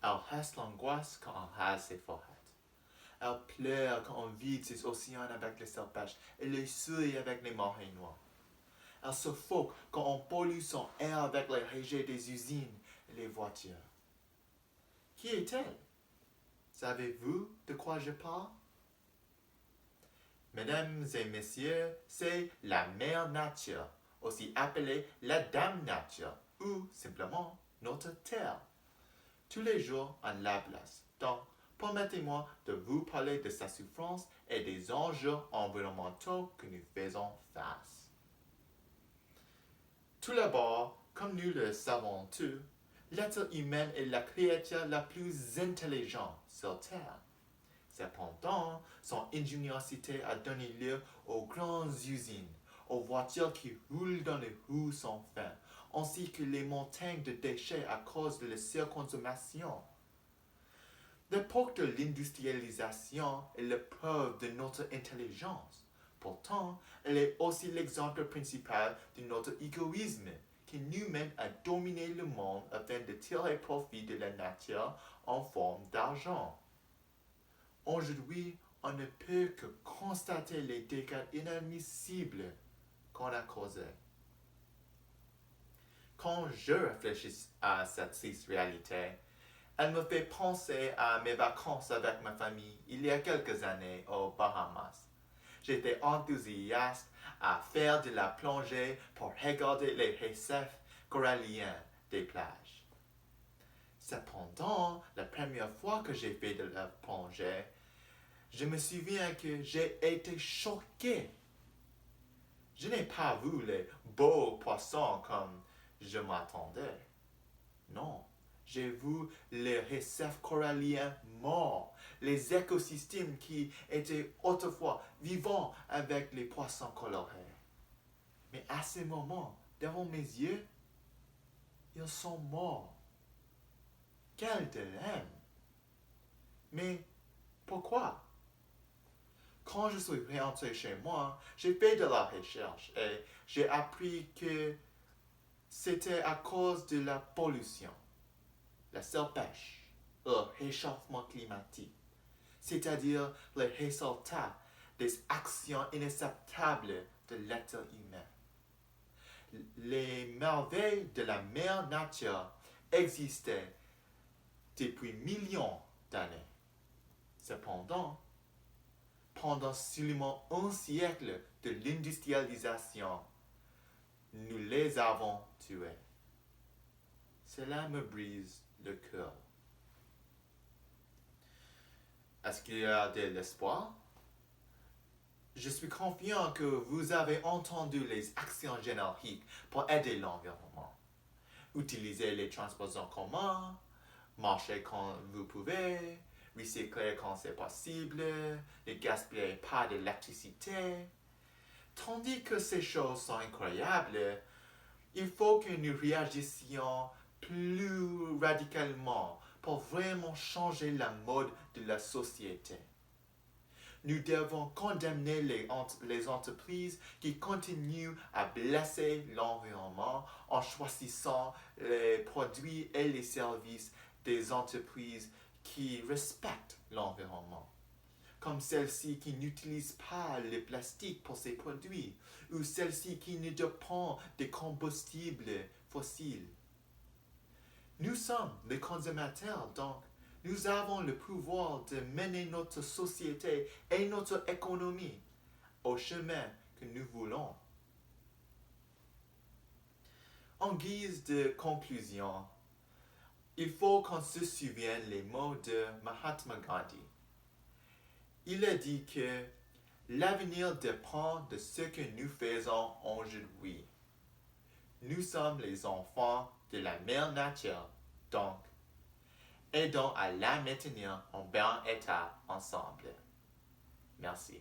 Elle reste l'angoisse quand on rase ses forêts. Elle pleure quand on vide ses océans avec les serpèches et les souille avec les marées noires. Elle suffoque quand on pollue son air avec les rejets des usines et les voitures. Qui est-elle? Savez-vous de quoi je parle? Mesdames et messieurs, c'est la mère nature, aussi appelée la dame nature, ou simplement notre terre. Tous les jours, on la place. Donc, permettez-moi de vous parler de sa souffrance et des enjeux environnementaux que nous faisons face. Tout d'abord, comme nous le savons tous, l'être humain est la créature la plus intelligente sur Terre. Cependant, son ingéniosité a donné lieu aux grandes usines, aux voitures qui roulent dans les rues sans fin, ainsi que les montagnes de déchets à cause de la surconsommation. L'époque de l'industrialisation est la preuve de notre intelligence. Pourtant, elle est aussi l'exemple principal de notre égoïsme qui nous mène à dominer le monde afin de tirer profit de la nature en forme d'argent. Aujourd'hui, on ne peut que constater les dégâts inadmissibles qu'on a causés. Quand je réfléchis à cette triste réalité, elle me fait penser à mes vacances avec ma famille il y a quelques années aux Bahamas. J'étais enthousiaste à faire de la plongée pour regarder les récifs coralliens des plages. Cependant, la première fois que j'ai fait de la plongée, je me souviens que j'ai été choqué. Je n'ai pas vu les beaux poissons comme je m'attendais. Non, j'ai vu les récifs coralliens morts, les écosystèmes qui étaient autrefois vivants avec les poissons colorés. Mais à ce moment, devant mes yeux, ils sont morts. Quel dilemme! Mais pourquoi? Quand je suis rentré chez moi, j'ai fait de la recherche et j'ai appris que c'était à cause de la pollution, la surpêche, le réchauffement climatique, c'est-à-dire les résultats des actions inacceptables de l'être humain. Les merveilles de la mère nature existaient depuis millions d'années. Cependant, pendant seulement un siècle de l'industrialisation, nous les avons tués. Cela me brise le cœur. Est-ce qu'il y a de l'espoir? Je suis confiant que vous avez entendu les actions génériques pour aider l'environnement. Utilisez les transports en commun, marchez quand vous pouvez, recycler quand c'est possible, ne gaspillez pas d'électricité. Tandis que ces choses sont incroyables, il faut que nous réagissions plus radicalement pour vraiment changer la mode de la société. Nous devons condamner les entreprises qui continuent à blesser l'environnement en choisissant les produits et les services des entreprises qui respectent l'environnement, comme celles-ci qui n'utilisent pas le plastique pour ces produits, ou celles-ci qui ne dépendent des combustibles fossiles. Nous sommes les consommateurs, donc nous avons le pouvoir de mener notre société et notre économie au chemin que nous voulons. En guise de conclusion, il faut qu'on se souvienne les mots de Mahatma Gandhi. Il a dit que l'avenir dépend de ce que nous faisons aujourd'hui. Nous sommes les enfants de la mère nature, donc aidons à la maintenir en bon état ensemble. Merci.